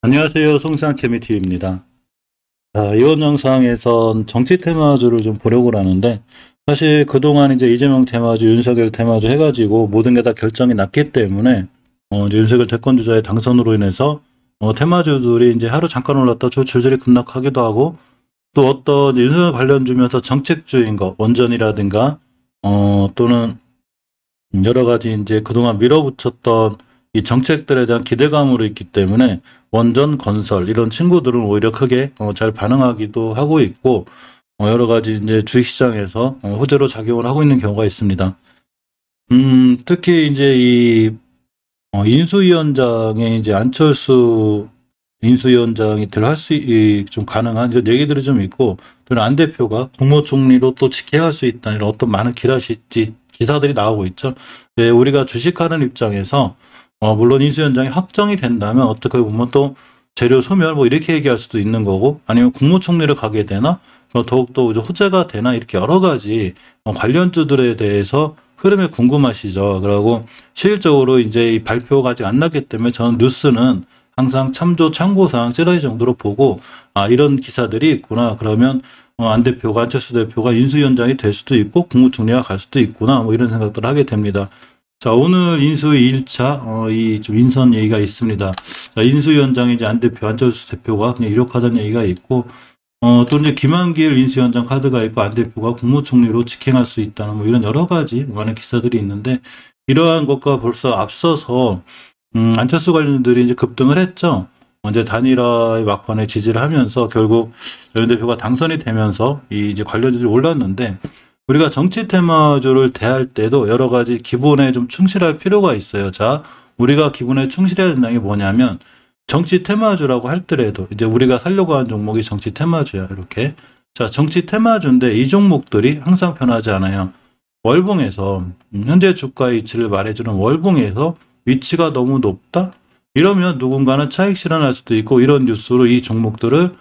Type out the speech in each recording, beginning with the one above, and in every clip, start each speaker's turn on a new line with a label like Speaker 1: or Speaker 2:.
Speaker 1: 안녕하세요. 송산 케미TV입니다. 자, 이번 영상에선 정치 테마주를 좀 보려고 하는데, 사실 그동안 이제 이재명 테마주, 윤석열 테마주 해가지고 모든 게 다 결정이 났기 때문에, 이제 윤석열 대권주자의 당선으로 인해서, 테마주들이 이제 하루 잠깐 올랐다 줄줄이 급락하기도 하고, 또 어떤 윤석열 관련 주면서 정책주인 거, 원전이라든가, 또는 여러 가지 이제 그동안 밀어붙였던 이 정책들에 대한 기대감으로 있기 때문에 원전 건설 이런 친구들은 오히려 크게 잘 반응하기도 하고 있고, 여러 가지 이제 주식시장에서 호재로 작용을 하고 있는 경우가 있습니다. 특히 이제 이 인수위원장의 이제 안철수 인수위원장이 할 수 좀 가능한 이런 얘기들이 좀 있고, 또는 안 대표가 국무총리로 또 직행할 수 있다 이런 어떤 많은 기사들이 나오고 있죠. 네, 우리가 주식하는 입장에서 물론 인수위원장이 확정이 된다면 어떻게 보면 또 재료 소멸 뭐 이렇게 얘기할 수도 있는 거고, 아니면 국무총리를 가게 되나 더욱더 호재가 되나, 이렇게 여러 가지 관련주들에 대해서 흐름이 궁금하시죠. 그리고 실질적으로 이제 이 발표가 아직 안 났기 때문에 저는 뉴스는 항상 참고사항 찌라시 정도로 보고, 이런 기사들이 있구나, 그러면 안 대표가, 안철수 대표가 인수위원장이 될 수도 있고 국무총리가 갈 수도 있구나, 뭐 이런 생각들을 하게 됩니다. 자, 오늘 인수위 1차 이 좀 인선 얘기가 있습니다. 자, 인수위원장이 이제 안 대표, 안철수 대표가 그냥 이력하다는 얘기가 있고, 또 이제 김한길 인수위원장 카드가 있고 안 대표가 국무총리로 직행할 수 있다는 뭐 이런 여러 가지 많은 기사들이 있는데, 이러한 것과 벌써 앞서서 안철수 관련들이 이제 급등을 했죠. 이제 단일화의 막판에 지지를 하면서 결국 연 대표가 당선이 되면서 이 이제 관련주들이 올랐는데, 우리가 정치 테마주를 대할 때도 여러 가지 기본에 좀 충실할 필요가 있어요. 자, 우리가 기본에 충실해야 된다는 게 뭐냐면, 정치 테마주라고 할더라도 이제 우리가 살려고 하는 종목이 정치 테마주야, 이렇게. 자, 정치 테마주인데 이 종목들이 항상 변하지 않아요. 월봉에서 현재 주가의 위치를 말해주는 월봉에서 위치가 너무 높다? 이러면 누군가는 차익 실현할 수도 있고, 이런 뉴스로 이 종목들을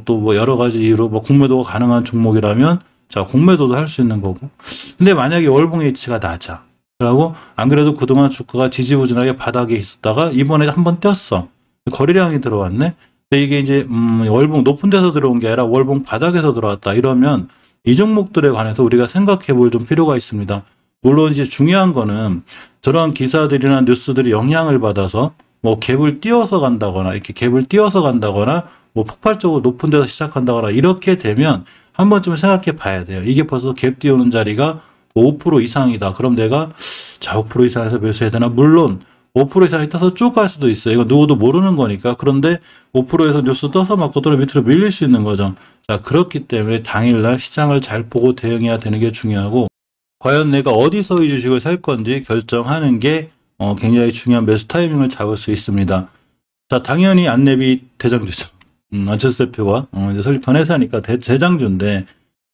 Speaker 1: 또 뭐 여러 가지 이유로 뭐 공매도가 가능한 종목이라면 자, 공매도도 할 수 있는 거고. 근데 만약에 월봉의 위치가 낮아. 그러고 안 그래도 그동안 주가가 지지부진하게 바닥에 있었다가 이번에 한번 떴어. 거래량이 들어왔네. 근데 이게 이제 월봉 높은 데서 들어온 게 아니라 월봉 바닥에서 들어왔다. 이러면 이 종목들에 관해서 우리가 생각해 볼 좀 필요가 있습니다. 물론 이제 중요한 거는 저런 기사들이나 뉴스들이 영향을 받아서 뭐 갭을 띄어서 간다거나, 이렇게 갭을 띄어서 간다거나, 뭐 폭발적으로 높은 데서 시작한다거나 이렇게 되면 한 번쯤 생각해 봐야 돼요. 이게 벌써 갭 띄우는 자리가 5% 이상이다. 그럼 내가 자 5% 이상에서 매수해야 되나? 물론 5% 이상이 떠서 쭉 갈 수도 있어요. 이거 누구도 모르는 거니까. 그런데 5%에서 뉴스 떠서 맞고 들어 밑으로 밀릴 수 있는 거죠. 자, 그렇기 때문에 당일날 시장을 잘 보고 대응해야 되는 게 중요하고, 과연 내가 어디서 이 주식을 살 건지 결정하는 게 굉장히 중요한 매수 타이밍을 잡을 수 있습니다. 자, 당연히 안내비 대장주죠. 안철수 대표가 이제 설립한 회사니까 대장주인데,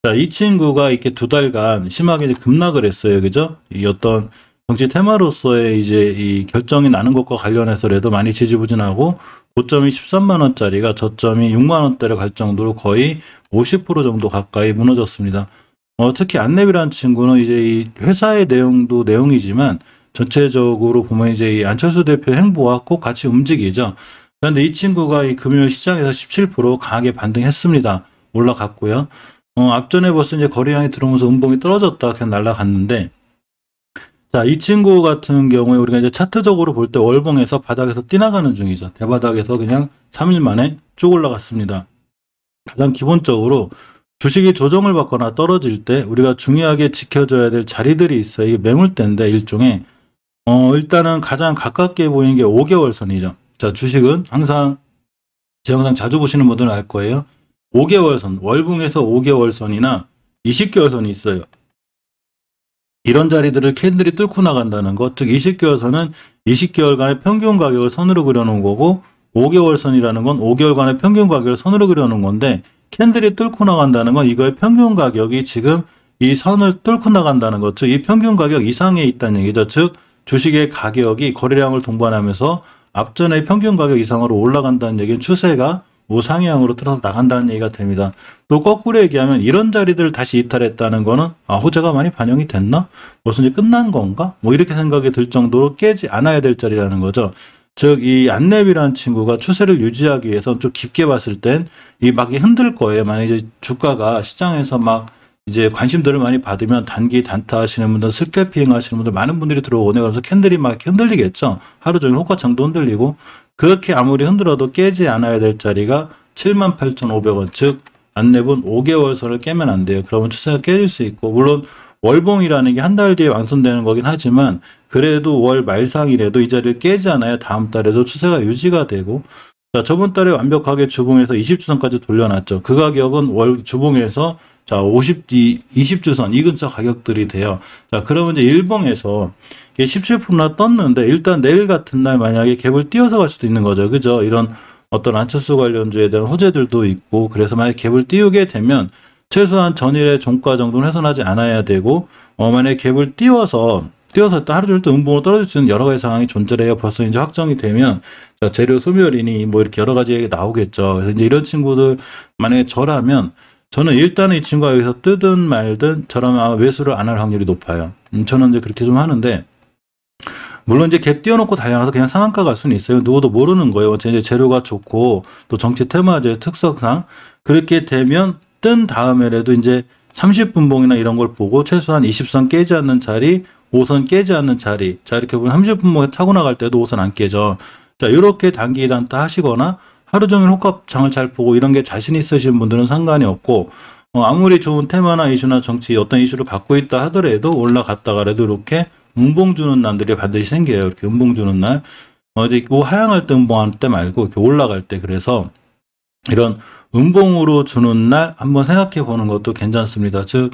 Speaker 1: 자, 이 친구가 이렇게 두 달간 심하게 이제 급락을 했어요. 그죠? 이 어떤 정치 테마로서의 이제 이 결정이 나는 것과 관련해서라도 많이 지지부진하고, 고점이 13만원짜리가 저점이 6만원대를 갈 정도로 거의 50% 정도 가까이 무너졌습니다. 특히 안내비라는 친구는 이제 이 회사의 내용도 내용이지만 전체적으로 보면 이제 이 안철수 대표 행보와 꼭 같이 움직이죠. 그런데 이 친구가 이 금요일 시장에서 17% 강하게 반등했습니다. 올라갔고요. 앞전에 벌써 이제 거래량이 들어오면서 음봉이 떨어졌다 그냥 날아갔는데, 자, 이 친구 같은 경우에 우리가 이제 차트적으로 볼 때 월봉에서 바닥에서 뛰나가는 중이죠. 대바닥에서 그냥 3일 만에 쭉 올라갔습니다. 가장 기본적으로 주식이 조정을 받거나 떨어질 때 우리가 중요하게 지켜줘야 될 자리들이 있어요. 이게 매물대인데 일종의 일단은 가장 가깝게 보이는 게 5개월 선이죠. 자, 주식은 항상 제 영상 자주 보시는 분들은 알 거예요. 5개월 선, 월봉에서 5개월 선이나 20개월 선이 있어요. 이런 자리들을 캔들이 뚫고 나간다는 것, 즉 20개월 선은 20개월간의 평균 가격을 선으로 그려놓은 거고, 5개월 선이라는 건 5개월간의 평균 가격을 선으로 그려놓은 건데, 캔들이 뚫고 나간다는 건 이거의 평균 가격이 지금 이 선을 뚫고 나간다는 것, 즉 이 평균 가격 이상에 있다는 얘기죠. 즉 주식의 가격이 거래량을 동반하면서 앞전의 평균 가격 이상으로 올라간다는 얘기는 추세가 우상향으로 틀어서 나간다는 얘기가 됩니다. 또 거꾸로 얘기하면 이런 자리들을 다시 이탈했다는 거는 호재가 많이 반영이 됐나? 무슨 이제 끝난 건가? 뭐 이렇게 생각이 들 정도로 깨지 않아야 될 자리라는 거죠. 즉, 이 안랩이라는 친구가 추세를 유지하기 위해서 좀 깊게 봤을 땐 이 막 흔들 거예요. 만약에 주가가 시장에서 막 이제 관심들을 많이 받으면 단기 단타 하시는 분들, 슬개핑 하시는 분들 많은 분들이 들어오네. 그래서 캔들이 막 이렇게 흔들리겠죠. 하루 종일 호가창도 흔들리고, 그렇게 아무리 흔들어도 깨지 않아야 될 자리가 78,500원. 즉, 안랩은 5개월 선을 깨면 안 돼요. 그러면 추세가 깨질 수 있고, 물론 월봉이라는 게 한 달 뒤에 완성되는 거긴 하지만, 그래도 월 말상이라도 이 자리를 깨지 않아야 다음 달에도 추세가 유지가 되고, 자, 저번 달에 완벽하게 주봉에서 20주선까지 돌려놨죠. 그 가격은 월 주봉에서 자, 20주선 이 근처 가격들이 돼요. 자, 그러면 이제 일봉에서 17%나 떴는데, 일단 내일 같은 날 만약에 갭을 띄워서 갈 수도 있는 거죠. 그죠? 이런 어떤 안철수 관련주에 대한 호재들도 있고, 그래서 만약에 갭을 띄우게 되면 최소한 전일의 종가 정도는 훼손하지 않아야 되고, 만약에 갭을 띄워서 또 하루 종일 또 음봉으로 떨어질 수 있는 여러 가지 상황이 존재해요. 벌써 이제 확정이 되면 재료 소멸이니 뭐 이렇게 여러 가지 얘기가 나오겠죠. 그래서 이제 이런 친구들 만약에 저라면 저는 일단은 이 친구가 여기서 뜨든 말든 저라면 아마 매수를 안 할 확률이 높아요. 저는 이제 그렇게 좀 하는데, 물론 이제 갭 띄워놓고 달려나서 그냥 상한가 갈 수는 있어요. 누구도 모르는 거예요. 이제 재료가 좋고 또 정치 테마제 특성상 그렇게 되면 뜬 다음에라도 이제 30분봉이나 이런 걸 보고 최소한 20선 깨지 않는 자리, 5선 깨지 않는 자리. 자, 이렇게 보면 30분봉에 타고 나갈 때도 5선 안 깨져. 자, 이렇게 단기 단타 하시거나 하루 종일 호가창을 잘 보고 이런 게 자신 있으신 분들은 상관이 없고, 아무리 좋은 테마나 이슈나 정치 어떤 이슈를 갖고 있다 하더라도 올라갔다가라도 이렇게 음봉 주는 날들이 반드시 생겨요. 이렇게 음봉 주는 날. 이제 하향할 때 음봉할 때 말고 이렇게 올라갈 때. 그래서 이런 음봉으로 주는 날 한번 생각해 보는 것도 괜찮습니다. 즉,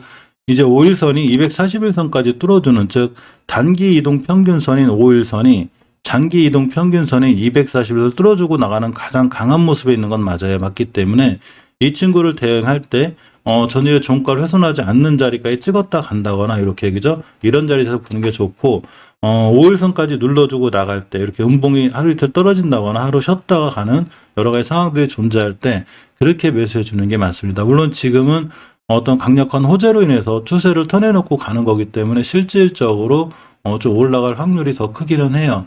Speaker 1: 이제 5일선이 241선까지 뚫어주는, 즉 단기 이동 평균선인 5일선이 장기 이동 평균선인 241을 뚫어주고 나가는 가장 강한 모습에 있는 건 맞아요. 맞기 때문에 이 친구를 대응할 때 전일의 종가를 훼손하지 않는 자리까지 찍었다 간다거나 이렇게, 그죠? 이런 자리에서 보는 게 좋고, 5일선까지 눌러주고 나갈 때 이렇게 음봉이 하루 이틀 떨어진다거나 하루 쉬었다가 가는 여러 가지 상황들이 존재할 때 그렇게 매수해 주는 게 맞습니다. 물론 지금은 어떤 강력한 호재로 인해서 추세를 터내놓고 가는 거기 때문에 실질적으로 좀 올라갈 확률이 더 크기는 해요.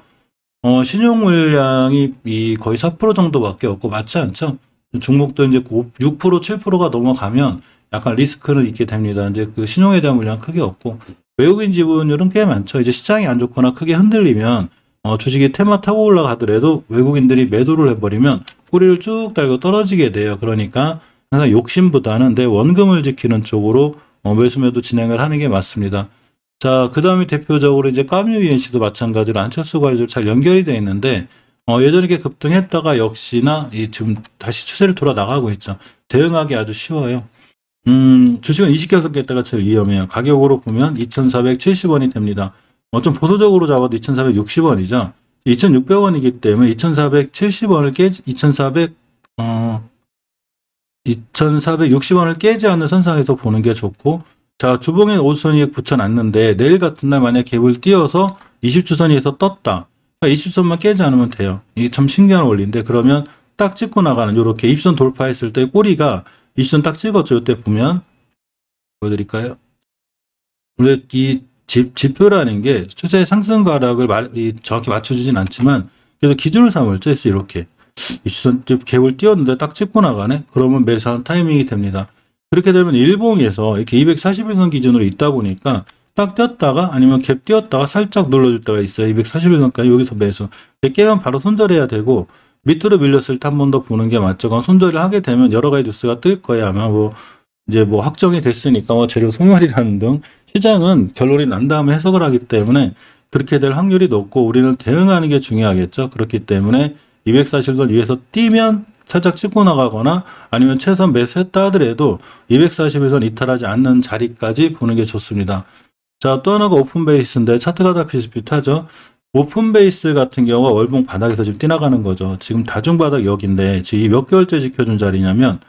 Speaker 1: 신용 물량이 거의 4% 정도밖에 없고 맞지 않죠? 종목도 이제 6%, 7%가 넘어가면 약간 리스크는 있게 됩니다. 이제 그 신용에 대한 물량 크게 없고, 외국인 지분율은 꽤 많죠. 이제 시장이 안 좋거나 크게 흔들리면 주식이 테마 타고 올라가더라도 외국인들이 매도를 해버리면 꼬리를 쭉 달고 떨어지게 돼요. 그러니까 항상 욕심보다는 내 원금을 지키는 쪽으로 매수 매도 진행을 하는 게 맞습니다. 자, 그 다음에 대표적으로 이제 까뮤이엔씨도 마찬가지로 안철수 관리로 잘 연결이 되어 있는데, 예전에 이렇게 급등했다가 역시나 지금 다시 추세를 돌아 나가고 있죠. 대응하기 아주 쉬워요. 주식은 20개선 깼다가 제일 위험해요. 가격으로 보면 2,470원이 됩니다. 좀 보수적으로 잡아도 2,460원이죠. 2,600원이기 때문에 2,470원을 2,460원을 깨지 않는 선상에서 보는 게 좋고, 자, 주봉에 5선이 붙여놨는데 내일 같은 날 만약에 갭을 띄워서 20주선에서 떴다. 그러니까 20선만 깨지 않으면 돼요. 이게 참 신기한 원리인데, 그러면 딱 찍고 나가는 요렇게 20선 돌파했을 때 꼬리가 20선 딱 찍었죠. 이때 보면 보여드릴까요? 근데 이 지표라는 게 추세 상승 가락을 정확히 맞춰주진 않지만 그래서 기준을 삼을죠. 그래서 이렇게 20선 갭을 띄웠는데 딱 찍고 나가네. 그러면 매수하는 타이밍이 됩니다. 그렇게 되면 일봉에서 이렇게 241선 기준으로 있다 보니까 딱 띄었다가 아니면 갭 띄었다가 살짝 눌러줄 때가 있어요. 241선까지 여기서 매수. 깨면 바로 손절해야 되고, 밑으로 밀렸을 때 한 번 더 보는 게 맞죠. 그럼 손절을 하게 되면 여러 가지 뉴스가 뜰 거예요. 아마 이제 확정이 됐으니까 재료 소멸이라는 등 시장은 결론이 난 다음에 해석을 하기 때문에 그렇게 될 확률이 높고, 우리는 대응하는 게 중요하겠죠. 그렇기 때문에 241선 위에서 뛰면 살짝 찍고 나가거나 아니면 최선 매수했다 하더라도 241선 이탈하지 않는 자리까지 보는 게 좋습니다. 자, 또 하나가 오픈 베이스인데 차트가 다 비슷비슷하죠. 오픈 베이스 같은 경우가 월봉 바닥에서 지금 뛰나가는 거죠. 지금 다중바닥 여기인데 지금 몇 개월째 지켜준 자리냐면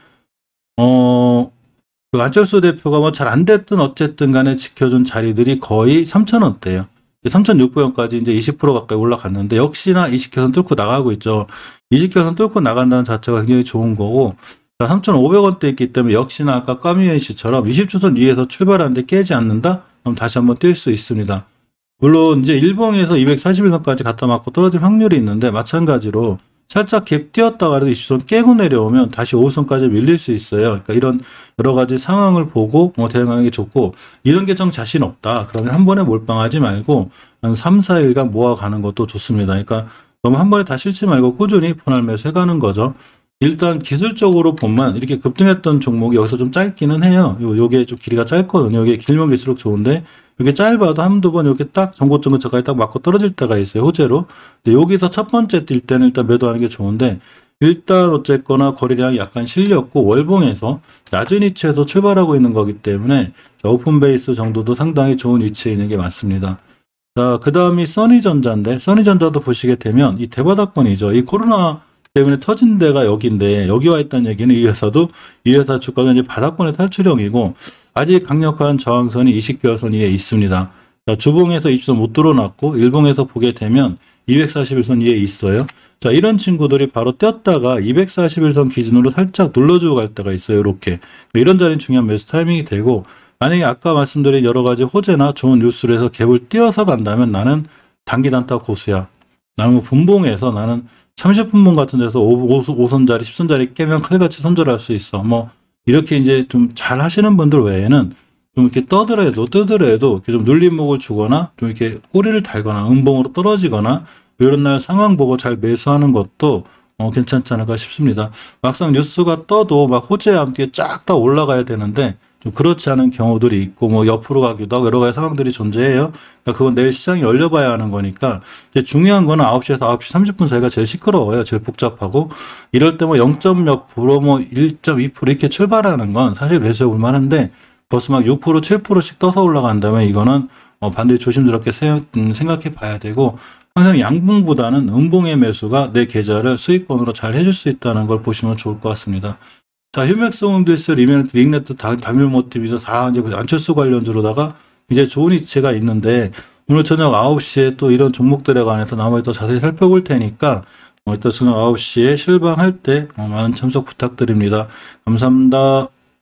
Speaker 1: 그 안철수 대표가 잘 안 됐든 어쨌든 간에 지켜준 자리들이 거의 3,000원대예요. 3,600원까지 이제 20% 가까이 올라갔는데 역시나 20개선 뚫고 나가고 있죠. 20개선 뚫고 나간다는 자체가 굉장히 좋은 거고, 3,500원대 있기 때문에 역시나 아까 까뮤엔씨처럼 20주선 위에서 출발하는데 깨지 않는다? 그럼 다시 한번 뛸 수 있습니다. 물론 이제 일봉에서 241선까지 갖다 맞고 떨어질 확률이 있는데 마찬가지로 살짝 갭 띄었다가 그래도 20선 깨고 내려오면 다시 5선까지 밀릴 수 있어요. 그러니까 이런 여러 가지 상황을 보고 대응하는 게 좋고, 이런 계정 자신 없다 그러면 한 번에 몰빵하지 말고 한 3, 4일간 모아가는 것도 좋습니다. 그러니까 너무 한 번에 다 실지 말고 꾸준히 분할 매수 해가는 거죠. 일단 기술적으로 보면 이렇게 급등했던 종목이 여기서 좀 짧기는 해요. 요게 좀 길이가 짧거든요. 요게 길면 길수록 좋은데, 이게 짧아도 한두 번 이렇게 딱 전고점 근처까지 딱 맞고 떨어질 때가 있어요. 호재로. 근데 여기서 첫 번째 뛸 때는 일단 매도하는 게 좋은데, 일단 어쨌거나 거래량이 약간 실렸고 월봉에서 낮은 위치에서 출발하고 있는 거기 때문에 오픈 베이스 정도도 상당히 좋은 위치에 있는 게 맞습니다. 자, 그 다음이 써니전자인데, 써니전자도 보시게 되면 이 대바닥권이죠. 이 코로나 때문에 터진 데가 여기인데, 여기 와 있다는 얘기는 이 회사도, 이 회사 주가는 이제 바닥권의 탈출형이고 아직 강력한 저항선이 20개월선 위에 있습니다. 자, 주봉에서 이주선 못 뚫어놨고 일봉에서 보게 되면 241선 위에 있어요. 자, 이런 친구들이 바로 떼었다가 241선 기준으로 살짝 눌러주고 갈 때가 있어요. 이렇게. 이런 자리는 중요한 매수 타이밍이 되고, 만약에 아까 말씀드린 여러 가지 호재나 좋은 뉴스를 해서 갭을 띄어서 간다면 나는 단기 단타 고수야. 나는 뭐 분봉에서 나는 30분봉 같은 데서 5선짜리, 10선짜리 깨면 칼같이 손절할 수 있어. 뭐 이렇게 이제 좀 잘 하시는 분들 외에는 좀 이렇게 뜨더라도 이렇게 좀 눌림목을 주거나 좀 이렇게 꼬리를 달거나 음봉으로 떨어지거나 이런 날 상황 보고 잘 매수하는 것도 괜찮지 않을까 싶습니다. 막상 뉴스가 떠도 막 호재와 함께 쫙 다 올라가야 되는데 좀 그렇지 않은 경우들이 있고, 뭐 옆으로 가기도 하고 여러 가지 상황들이 존재해요. 그러니까 그건 내일 시장이 열려봐야 하는 거니까, 이제 중요한 거는 9시에서 9시 30분 사이가 제일 시끄러워요. 제일 복잡하고. 이럴 때 뭐 0.몇 프로, 뭐 1.2% 이렇게 출발하는 건 사실 매수해 볼 만한데, 벌써 막 6%, 7%씩 떠서 올라간다면 이거는 반드시 조심스럽게 생각해 봐야 되고, 항상 양봉보다는 음봉의 매수가 내 계좌를 수익권으로 잘 해줄 수 있다는 걸 보시면 좋을 것 같습니다. 자, 휴맥스 홈데스, 리메넌트, 링네트, 다밀모티브에서 다 이제 안철수 관련주로다가 이제 좋은 이체가 있는데, 오늘 저녁 9시에 또 이런 종목들에 관해서 나머지 더 자세히 살펴볼 테니까, 이따 저녁 9시에 실방할 때 많은 참석 부탁드립니다. 감사합니다.